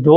2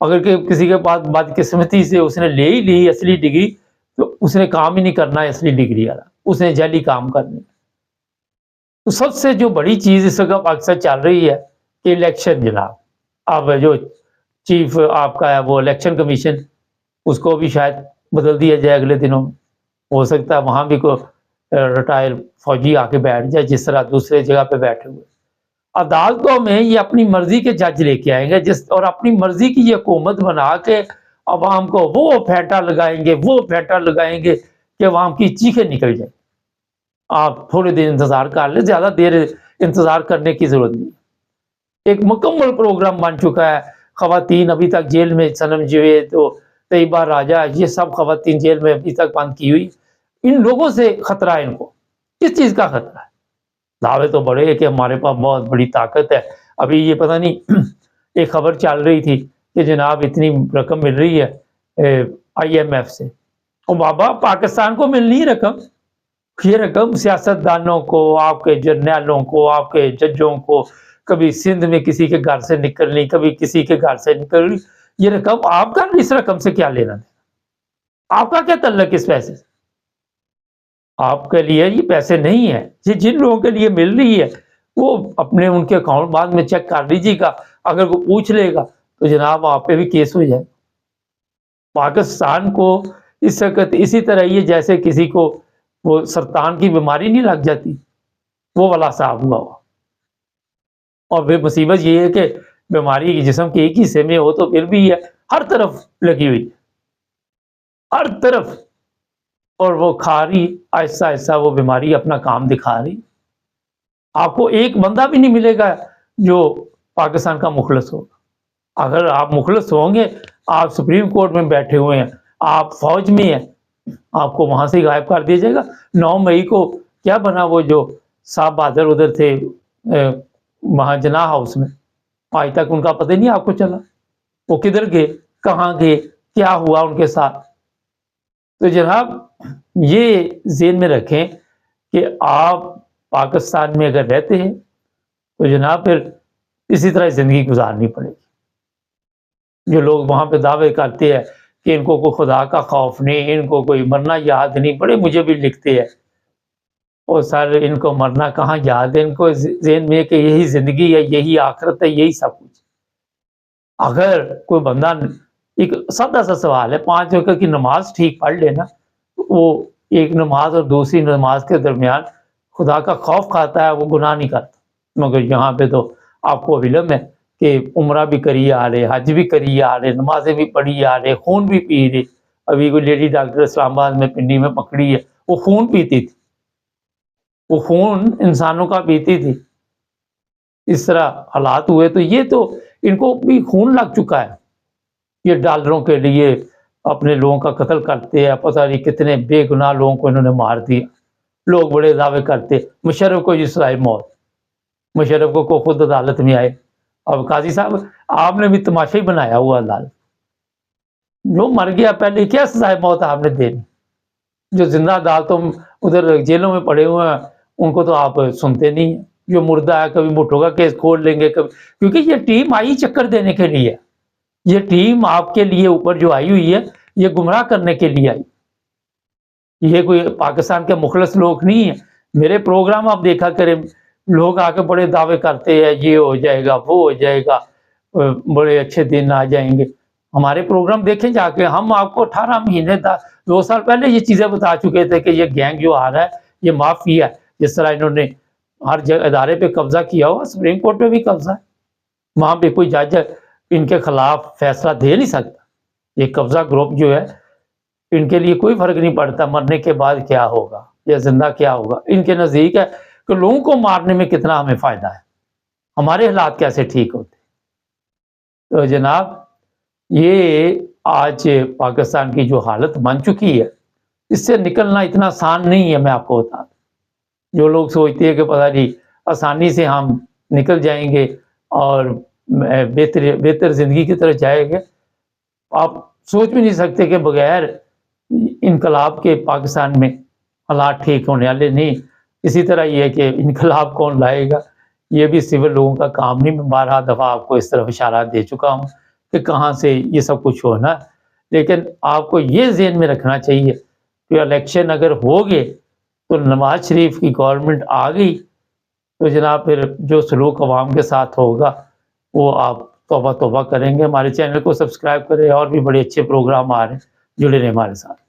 اگر کہ کسی کے پاس بدقسمتی سے اس نے لے ہی لی اصلی ڈگری تو اس نے کام ہی نہیں کرنا ہے اصلی ڈگری والا، اس نے جعلی کام کرنے۔ تو سب سے جو بڑی چیز اس وقت اکثر چل رہی ہے کہ الیکشن جناب، اب جو چیف آپ کا ہے وہ الیکشن کمیشن، اس کو بھی شاید بدل دیا جائے اگلے دنوں میں، ہو سکتا ہے وہاں بھی کوئی ریٹائر فوجی آ کے بیٹھ جائے جس طرح دوسرے جگہ پہ بیٹھے ہوئے۔ عدالتوں میں یہ اپنی مرضی کے جج لے کے آئیں گے اور اپنی مرضی کی یہ حکومت بنا کے عوام کو وہ پھیٹا لگائیں گے کہ عوام کی چیخیں نکل جائیں۔ آپ تھوڑے دیر انتظار کر لیں، زیادہ دیر انتظار کرنے کی ضرورت نہیں۔ ایک مکمل پروگرام بن چکا ہے، خواتین ابھی تک جیل میں، صنم جوید، طیبہ راجہ، یہ سب خواتین جیل میں ابھی تک بند کی ہوئی۔ ان لوگوں سے خطرہ ہے، ان کو کس چیز کا خطرہ ہے؟ دعوے تو بڑے ہیں کہ ہمارے پاس بہت بڑی طاقت ہے۔ ابھی یہ پتہ نہیں ایک خبر چل رہی تھی کہ جناب اتنی رقم مل رہی ہے IMF سے، اور بابا پاکستان کو ملنی رقم، یہ رقم سیاستدانوں کو، آپ کے جرنیلوں کو، آپ کے ججوں کو، کبھی سندھ میں کسی کے گھر سے نکلنی، کبھی کسی کے گھر سے نکلنی، یہ رقم آپ کا اس رقم سے کیا لینا دینا؟ آپ کا کیا تعلق اس پیسے سے؟ آپ کے لیے یہ پیسے نہیں ہیں، یہ جن لوگوں کے لیے مل رہی ہے وہ اپنے ان کے اکاؤنٹ بعد میں چیک کر لیجیے گا، اگر وہ پوچھ لے گا تو جناب آپ پہ بھی کیس ہو جائے۔ پاکستان کو اس وقت اسی طرح یہ جیسے کسی کو وہ سرطان کی بیماری نہیں لگ جاتی، وہ والا صاحب ہوا ہوا۔ اور پھر مصیبت یہ ہے کہ بیماری جسم کے ایک حصے میں ہو تو پھر بھی ہے ہر طرف لگی ہوئی، ہر طرف، اور وہ کھا رہی آہستہ آہستہ، وہ بیماری اپنا کام دکھا رہی۔ آپ کو ایک بندہ بھی نہیں ملے گا جو پاکستان کا مخلص ہوگا۔ اگر آپ مخلص ہوں گے، آپ سپریم کورٹ میں بیٹھے ہوئے ہیں، آپ فوج میں ہیں، آپ کو وہاں سے غائب کر دیا جائے گا۔ 9 مئی کو کیا بنا وہ جو صاحب بہادر ادھر تھے وہاں جناح ہاؤس میں، آج تک ان کا پتہ نہیں آپ کو چلا، وہ کدھر گئے، کہاں گئے، کیا ہوا ان کے ساتھ؟ تو جناب یہ ذہن میں رکھیں کہ آپ پاکستان میں اگر رہتے ہیں تو جناب پھر اسی طرح زندگی گزارنی پڑے گی۔ جو لوگ وہاں پہ دعوے کرتے ہیں کہ ان کو کوئی خدا کا خوف نہیں، ان کو کوئی مرنا یاد نہیں، بڑے مجھے بھی لکھتے ہیں، اور سر ان کو مرنا کہاں یاد ہے، ان کو ذہن میں کہ یہی زندگی ہے، یہی آخرت ہے، یہی سب کچھ۔ اگر کوئی بندہ، ایک سادہ سا سوال ہے، 5 وقت کی نماز ٹھیک پڑھ لینا، وہ ایک نماز اور دوسری نماز کے درمیان خدا کا خوف کھاتا ہے، وہ گناہ نہیں کرتا۔ مگر یہاں پہ تو آپ کو علم ہے کہ عمرہ بھی کری آ رہے، حج بھی کری آ رہے، نمازیں بھی پڑھی آ رہے، خون بھی پی رہے۔ ابھی کوئی لیڈی ڈاکٹر اسلام آباد میں پنڈی میں پکڑی ہے، وہ خون پیتی تھی، وہ خون انسانوں کا پیتی تھی۔ اس طرح حالات ہوئے تو یہ تو ان کو بھی خون لگ چکا ہے، یہ ڈالروں کے لیے اپنے لوگوں کا قتل کرتے ہیں، پتہ نہیں کتنے بے گناہ لوگوں کو انہوں نے مار دیا۔ لوگ بڑے دعوے کرتے، مشرف کو یہ سزائے موت، مشرف کو خود عدالت میں آئے۔ اب قاضی صاحب آپ نے بھی تماشا ہی بنایا ہوا، عدالت جو مر گیا پہلے کیا سزائے موت آپ نے دینی؟ جو زندہ عدالتوں ادھر جیلوں میں پڑے ہوئے ہیں ان کو تو آپ سنتے نہیں ہیں۔ جو مردہ ہے کبھی بھٹو کا کیس کھول لیں گے، کبھی، کیونکہ یہ ٹیم آئی چکر دینے کے لیے، یہ ٹیم آپ کے لیے اوپر جو آئی ہوئی ہے یہ گمراہ کرنے کے لیے آئی، یہ کوئی پاکستان کے مخلص لوگ نہیں ہیں۔ میرے پروگرام آپ دیکھا کریں، لوگ آ کے بڑے دعوے کرتے ہیں یہ ہو جائے گا، وہ ہو جائے گا، بڑے اچھے دن آ جائیں گے۔ ہمارے پروگرام دیکھیں جا کے، ہم آپ کو 18 مہینے 2 سال پہلے یہ چیزیں بتا چکے تھے کہ یہ گینگ جو آ رہا ہے یہ مافیا ہے، جس طرح انہوں نے ہر ادارے پہ قبضہ کیا ہوا، سپریم کورٹ پہ بھی قبضہ ہے، وہاں پہ کوئی جج ان کے خلاف فیصلہ دے نہیں سکتا۔ یہ قبضہ گروپ جو ہے ان کے لیے کوئی فرق نہیں پڑتا مرنے کے بعد کیا ہوگا یا زندہ کیا ہوگا، ان کے نزدیک ہے کہ لوگوں کو مارنے میں کتنا ہمیں فائدہ ہے، ہمارے حالات کیسے ٹھیک ہوتے۔ تو جناب یہ آج پاکستان کی جو حالت بن چکی ہے، اس سے نکلنا اتنا آسان نہیں ہے۔ میں آپ کو بتا دوں، جو لوگ سوچتے ہیں کہ پتہ نہیں آسانی سے ہم نکل جائیں گے اور بہتر زندگی کی طرف جائیں گے، آپ سوچ بھی نہیں سکتے کہ بغیر انقلاب کے پاکستان میں حالات ٹھیک ہونے والے نہیں۔ اسی طرح یہ ہے کہ انقلاب کون لائے گا، یہ بھی سول لوگوں کا کام نہیں۔ میں 12 دفعہ آپ کو اس طرف اشارات دے چکا ہوں کہ کہاں سے یہ سب کچھ ہونا ہے، لیکن آپ کو یہ ذہن میں رکھنا چاہیے کہ الیکشن اگر ہو گئے تو نواز شریف کی گورنمنٹ آ گئی تو جناب پھر جو سلوک عوام کے ساتھ ہوگا وہ آپ توبہ توبہ کریں گے۔ ہمارے چینل کو سبسکرائب کریں، اور بھی بڑے اچھے پروگرام آ رہے ہیں، جڑے رہیں ہمارے ساتھ۔